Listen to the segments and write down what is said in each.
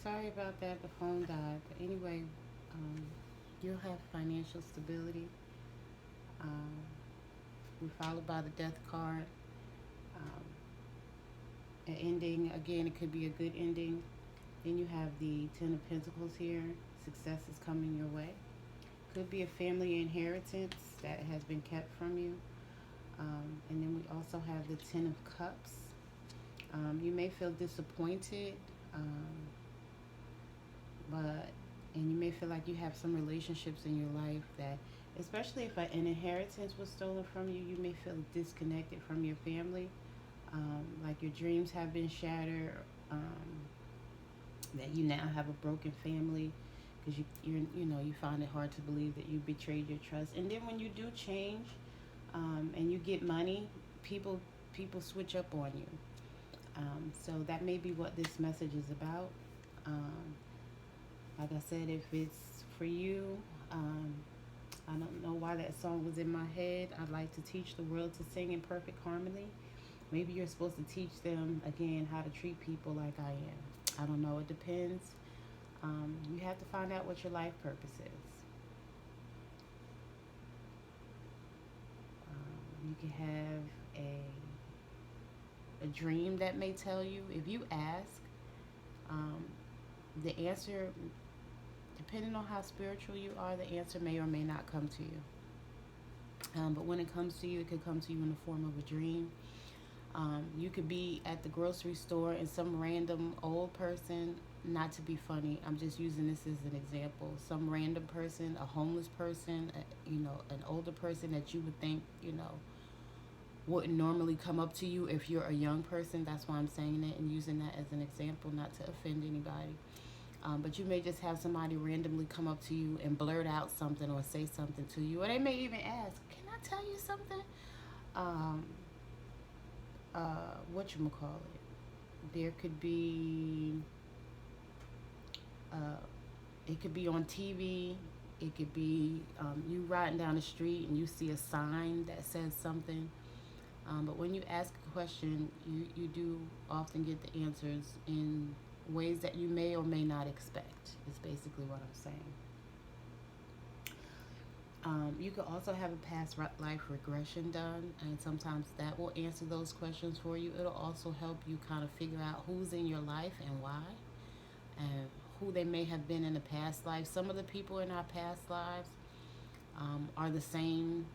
sorry about that. The phone died. But anyway, um, you'll have financial stability. Um, we followed by the death card. Um, an ending, again, it could be a good ending. Then you have the Ten of Pentacles here. Success is coming your way. Could be a family inheritance that has been kept from you. And then we also have the Ten of Cups. You may feel disappointed, um, but and you may feel like you have some relationships in your life that, especially if an inheritance was stolen from you, you may feel disconnected from your family. Like your dreams have been shattered. That you now have a broken family because you find it hard to believe that you betrayed your trust. And then when you do change, and you get money, people switch up on you. So that may be what this message is about. Um, like I said, if it's for you, um, I don't know why that song was in my head. I'd like to teach the world to sing in perfect harmony. Maybe you're supposed to teach them again how to treat people like I am. I don't know. It depends. You have to find out what your life purpose is. You can have a dream that may tell you. If you ask, um, the answer, depending on how spiritual you are, the answer may or may not come to you. But when it comes to you, it could come to you in the form of a dream. You could be at the grocery store and some random old person, not to be funny, I'm just using this as an example. Some random person, a homeless person, an older person that you would think, wouldn't normally come up to you if you're a young person. That's why I'm saying that and using that as an example, not to offend anybody. But you may just have somebody randomly come up to you and blurt out something or say something to you. Or they may even ask, can I tell you something? Um, whatchamacallit. There could be, uh, it could be on TV. It could be you riding down the street and you see a sign that says something. But when you ask a question, you do often get the answers in ways that you may or may not expect, is basically what I'm saying. You could also have a past life regression done, and sometimes that will answer those questions for you. It'll also help you kind of figure out who's in your life and why, and who they may have been in a past life. Some of the people in our past lives are the same,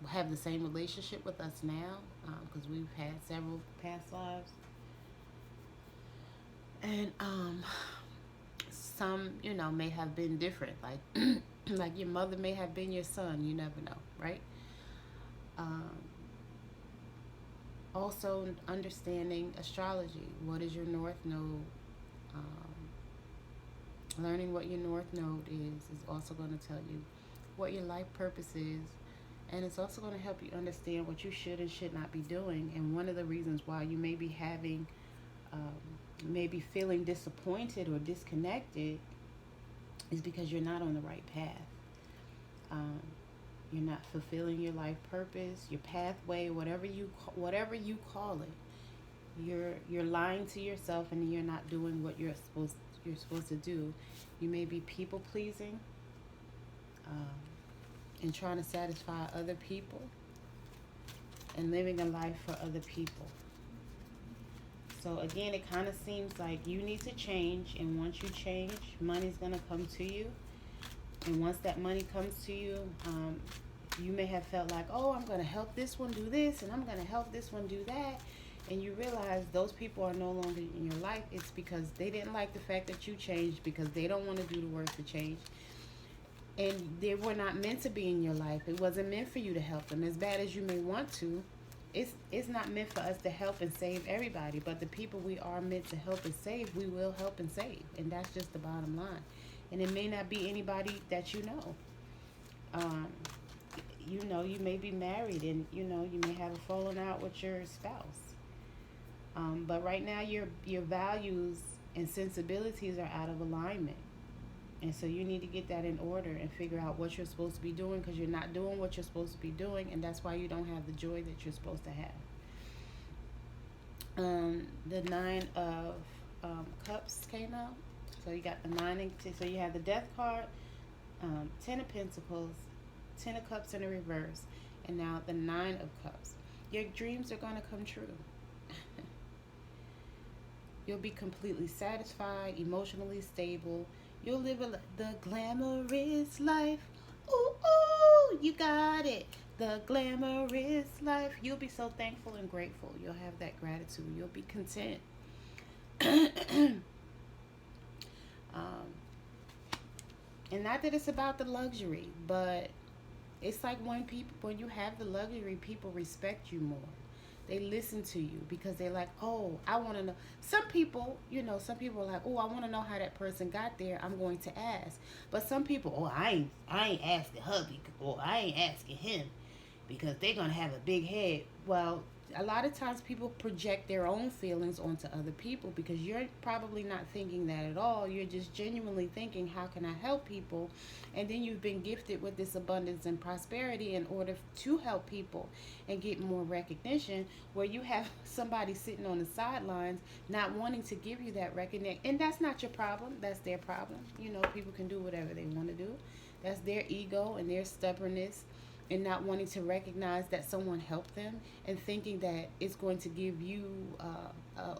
have the same relationship with us now, because we've had several past lives. And some, may have been different. Like, like your mother may have been your son. You never know, right? Um, Also, understanding astrology. What is your north node? Learning what your north node is also going to tell you what your life purpose is, and it's also going to help you understand what you should and should not be doing. And one of the reasons why you may be having, maybe feeling disappointed or disconnected, is because you're not on the right path. Um, you're not fulfilling your life purpose, your pathway, whatever you call it. You're lying to yourself, and you're not doing what you're supposed to do. You may be people pleasing, um, and trying to satisfy other people and living a life for other people. So again, it kind of seems like you need to change, and once you change, money's gonna come to you. And once that money comes to you, you may have felt like, oh, I'm gonna help this one do this, and I'm gonna help this one do that, and you realize those people are no longer in your life. It's because they didn't like the fact that you changed, because they don't want to do the work to change, and they were not meant to be in your life. It wasn't meant for you to help them. As bad as you may want to, it's not meant for us to help and save everybody, but the people we are meant to help and save, we will help and save, and that's just the bottom line. And it may not be anybody that you know. Um, you may be married, and you may have a falling out with your spouse. But right now, your values and sensibilities are out of alignment. And so you need to get that in order and figure out what you're supposed to be doing, because you're not doing what you're supposed to be doing, and that's why you don't have the joy that you're supposed to have. The Nine of Cups came out. So you got the 9 and 10. So you have the Death card, 10 of Pentacles, 10 of Cups in the reverse, and now the 9 of Cups. Your dreams are going to come true. You'll be completely satisfied, emotionally stable. You'll live the glamorous life. Ooh, ooh, you got it. The glamorous life. You'll be so thankful and grateful. You'll have that gratitude. You'll be content. And not that it's about the luxury, but it's like when you have the luxury, people respect you more. They listen to you because they're like, oh, I want to know. Some people, some people are like, oh, I want to know how that person got there. I'm going to ask. But some people, oh, I ain't asking her, or I ain't asking him because they're going to have a big head. Well, a lot of times people project their own feelings onto other people because you're probably not thinking that at all. You're just genuinely thinking, how can I help people? And then you've been gifted with this abundance and prosperity in order to help people and get more recognition, where you have somebody sitting on the sidelines not wanting to give you that recognition. And that's not your problem. That's their problem. People can do whatever they want to do. That's their ego and their stubbornness, and not wanting to recognize that someone helped them, and thinking that it's going to give you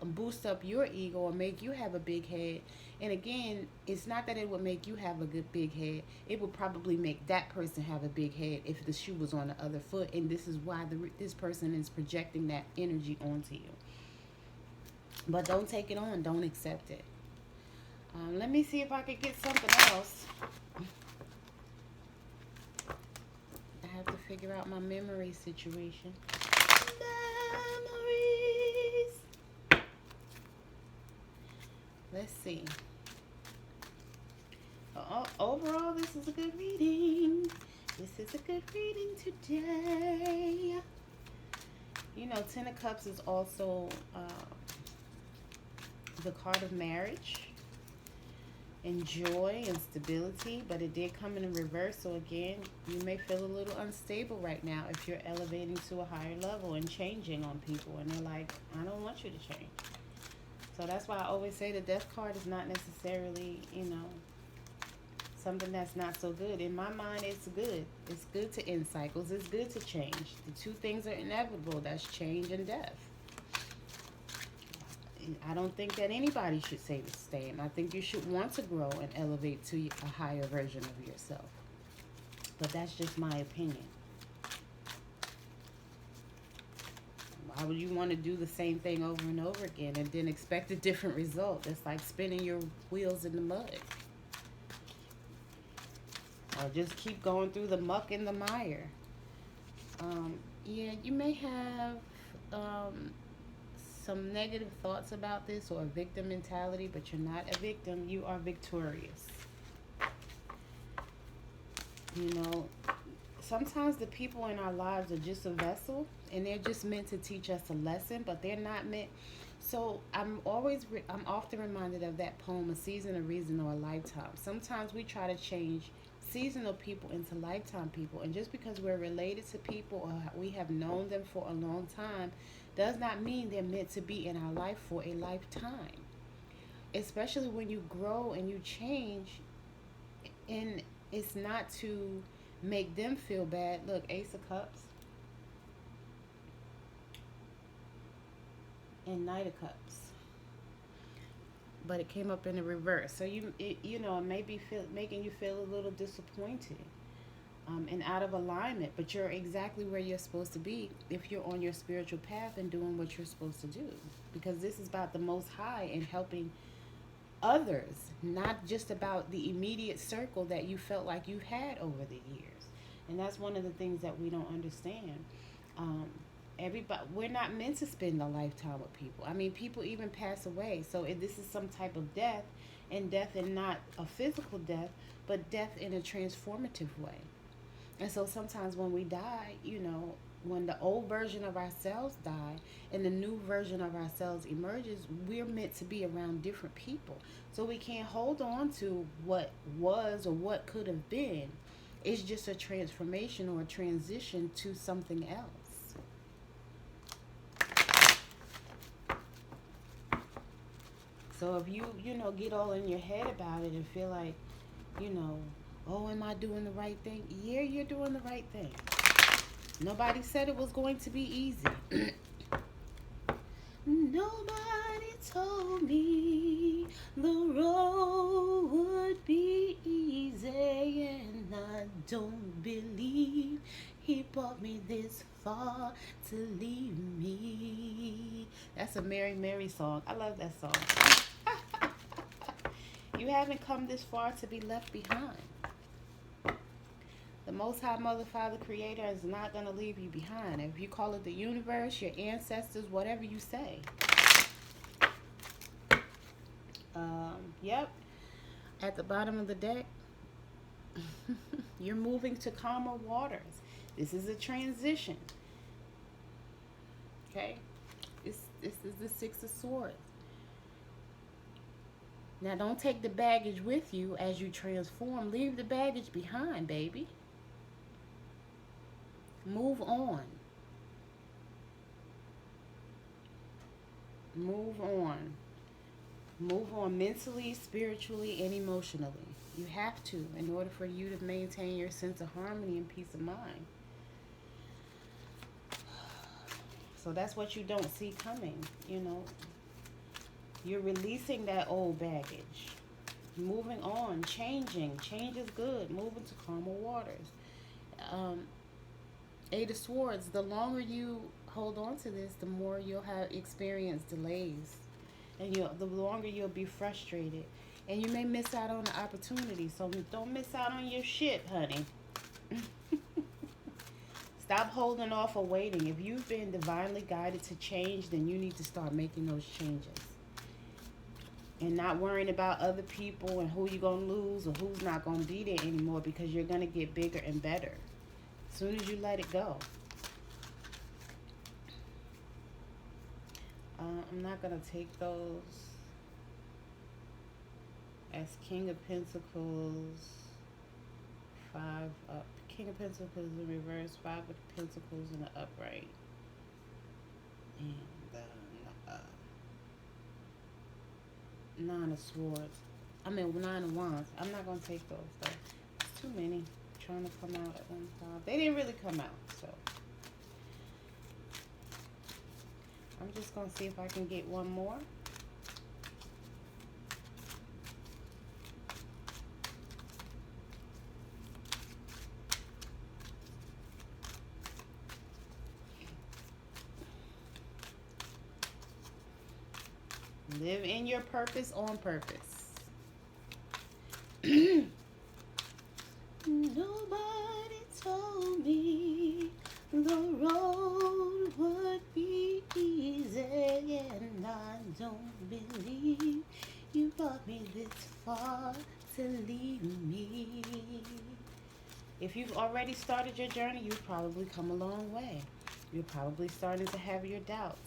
boost up your ego or make you have a big head. And again, it's not that it would make you have a good big head. It would probably make that person have a big head if the shoe was on the other foot. And this is why this person is projecting that energy onto you. But don't take it on. Don't accept it. Let me see if I could get something else. I have to figure out my memory situation. Memories. Let's see. Overall, this is a good reading. This is a good reading today. 10 of Cups is also the card of marriage and joy and stability, but it did come in reverse. So again, you may feel a little unstable right now if you're elevating to a higher level and changing on people, and they're like, I don't want you to change. So that's why I always say the Death card is not necessarily, something that's not so good. In my mind, it's good. It's good to end cycles. It's good to change. The two things are inevitable. That's change and death. I don't think that anybody should say the same. I think you should want to grow and elevate to a higher version of yourself. But that's just my opinion. Why would you want to do the same thing over and over again and then expect a different result? It's like spinning your wheels in the mud. Or just keep going through the muck and the mire. Yeah, you may have some negative thoughts about this or a victim mentality, but you're not a victim. You are victorious. Sometimes the people in our lives are just a vessel, and they're just meant to teach us a lesson, but they're not meant. So I'm often reminded of that poem, A Season, a Reason, or a Lifetime. Sometimes we try to change seasonal people into lifetime people, and just because we're related to people or we have known them for a long time does not mean they're meant to be in our life for a lifetime. Especially when you grow and you change, and it's not to make them feel bad. Look, Ace of Cups and Knight of Cups, but it came up in the reverse. So it may be making you feel a little disappointed and out of alignment, but you're exactly where you're supposed to be if you're on your spiritual path and doing what you're supposed to do, because this is about the Most High and helping others, not just about the immediate circle that you felt like you had over the years. And that's one of the things that we don't understand. We're not meant to spend a lifetime with people. I mean, people even pass away. So if this is some type of death, and death in not a physical death, but death in a transformative way. And so sometimes when we die, when the old version of ourselves die and the new version of ourselves emerges, we're meant to be around different people. So we can't hold on to what was or what could have been. It's just a transformation or a transition to something else. So if you get all in your head about it and feel like, you know, oh, am I doing the right thing? Yeah, you're doing the right thing. Nobody said it was going to be easy. Nobody told me the road would be easy, and I don't believe he brought me this far to leave me. That's a Mary Mary song. I love that song. You haven't come this far to be left behind. The Most High Mother, Father, Creator is not going to leave you behind. If you call it the universe, your ancestors, whatever you say. Yep. At the bottom of the deck, you're moving to calmer waters. This is a transition. Okay? This is the Six of Swords. Now, don't take the baggage with you as you transform. Leave the baggage behind, baby. Move on. Move on. Move on mentally, spiritually, and emotionally. You have to in order for you to maintain your sense of harmony and peace of mind. So that's what you don't see coming, you know. You're releasing that old baggage. Moving on, changing. Change is good. Moving to calmer waters. Eight of Swords, the longer you hold on to this, the more you'll have experienced delays. And the longer you'll be frustrated. And you may miss out on the opportunity. So don't miss out on your shit, honey. Stop holding off or waiting. If you've been divinely guided to change, then you need to start making those changes. And not worrying about other people and who you're going to lose or who's not going to be there anymore, because you're going to get bigger and better as soon as you let it go. I'm not going to take those as King of Pentacles, 5 up. King of Pentacles in reverse, 5 of Pentacles in the upright. And Nine of Swords. Nine of Wands. I'm not going to take those, though. It's too many trying to come out at one time. They didn't really come out, so. I'm just going to see if I can get one more. Live in your purpose on purpose. Nobody told me the road would be easy, and I don't believe you brought me this far to leave me. If you've already started your journey, you've probably come a long way. You're probably starting to have your doubts.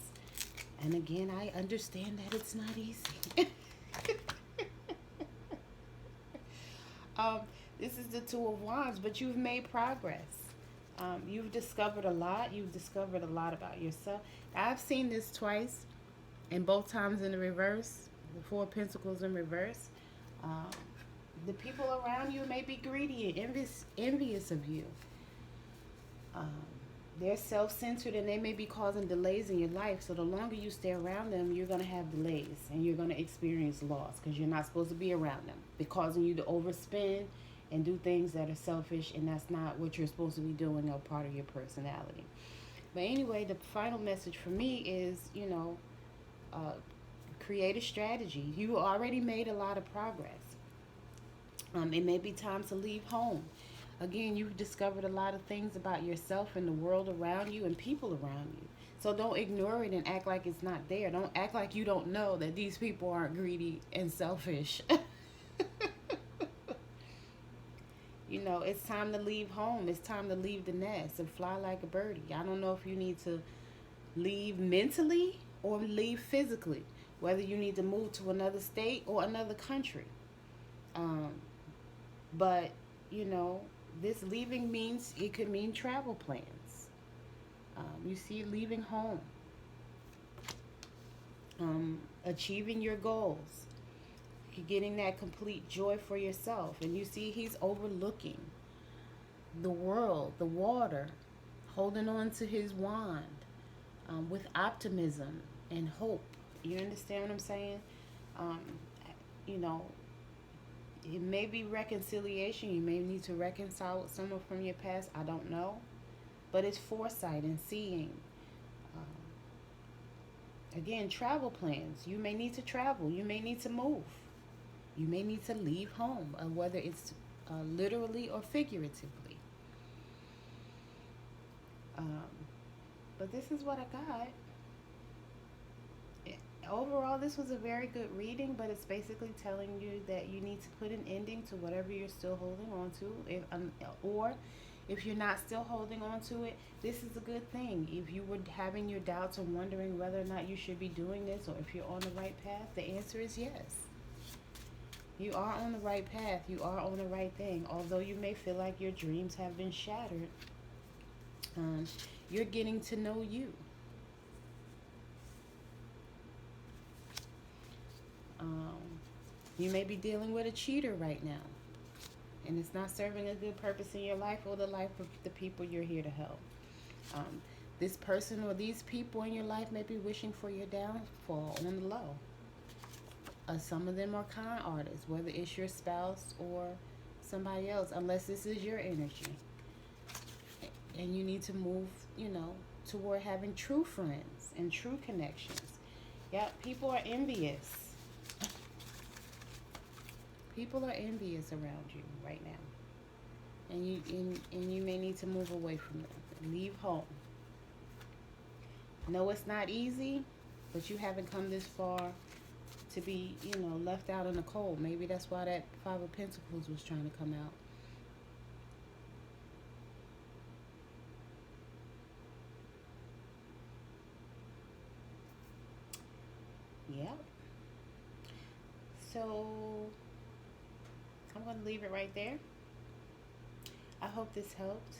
And again, I understand that it's not easy. This is the Two of Wands, but you've made progress. You've discovered a lot. You've discovered a lot about yourself. I've seen this twice, and both times in the reverse. The Four of Pentacles in reverse. The people around you may be greedy and envious of you. They're self-centered, and they may be causing delays in your life. So the longer you stay around them, you're going to have delays, and you're going to experience loss because you're not supposed to be around them. They're causing you to overspend and do things that are selfish, and that's not what you're supposed to be doing or part of your personality. But anyway, the final message for me is, create a strategy. You already made a lot of progress. It may be time to leave home. Again, you've discovered a lot of things about yourself and the world around you and people around you. So don't ignore it and act like it's not there. Don't act like you don't know that these people aren't greedy and selfish. It's time to leave home. It's time to leave the nest and fly like a birdie. I don't know if you need to leave mentally or leave physically, whether you need to move to another state or another country. But, this leaving means, it could mean travel plans. You see, leaving home. achieving your goals, getting that complete joy for yourself. And you see, he's overlooking the world, the water, holding on to his wand with optimism and hope. You understand what I'm saying? Um, you know, it may be reconciliation. You may need to reconcile with someone from your past. I don't know. But it's foresight and seeing. Again, travel plans. You may need to travel. You may need to move. You may need to leave home, whether it's literally or figuratively. Um, but this is what I got. Overall, this was a very good reading, but it's basically telling you that you need to put an ending to whatever you're still holding on to. Or if you're not still holding on to it, this is a good thing. If you were having your doubts and wondering whether or not you should be doing this or if you're on the right path, the answer is yes. You are on the right path. You are on the right thing. Although you may feel like your dreams have been shattered, you're getting to know you. Um, you may be dealing with a cheater right now, and it's not serving a good purpose in your life or the life of the people you're here to help. Um, this person or these people in your life may be wishing for your downfall on the low. Some of them are con artists, whether it's your spouse or somebody else, unless this is your energy. And you need to move, toward having true friends and true connections. Yep, people are envious. People are envious around you right now. And you may need to move away from them. Leave home. No, it's not easy, but you haven't come this far to be, left out in the cold. Maybe that's why that Five of Pentacles was trying to come out. Yep. So I'm going to leave it right there. I hope this helped.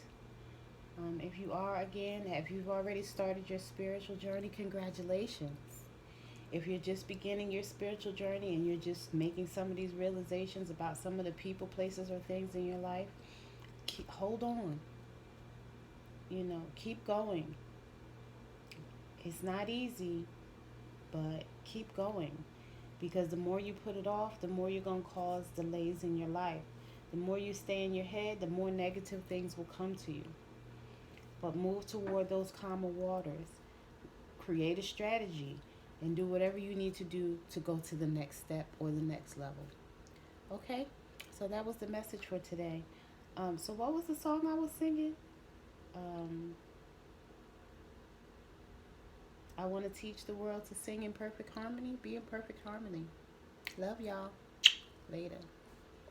If you've already started your spiritual journey, congratulations. If you're just beginning your spiritual journey and you're just making some of these realizations about some of the people, places, or things in your life, hold on. Keep going. It's not easy, but keep going. Because the more you put it off, the more you're going to cause delays in your life. The more you stay in your head, the more negative things will come to you. But move toward those calmer waters. Create a strategy and do whatever you need to do to go to the next step or the next level. Okay? So that was the message for today. So what was the song I was singing? I want to teach the world to sing in perfect harmony. Be in perfect harmony. Love y'all. Later.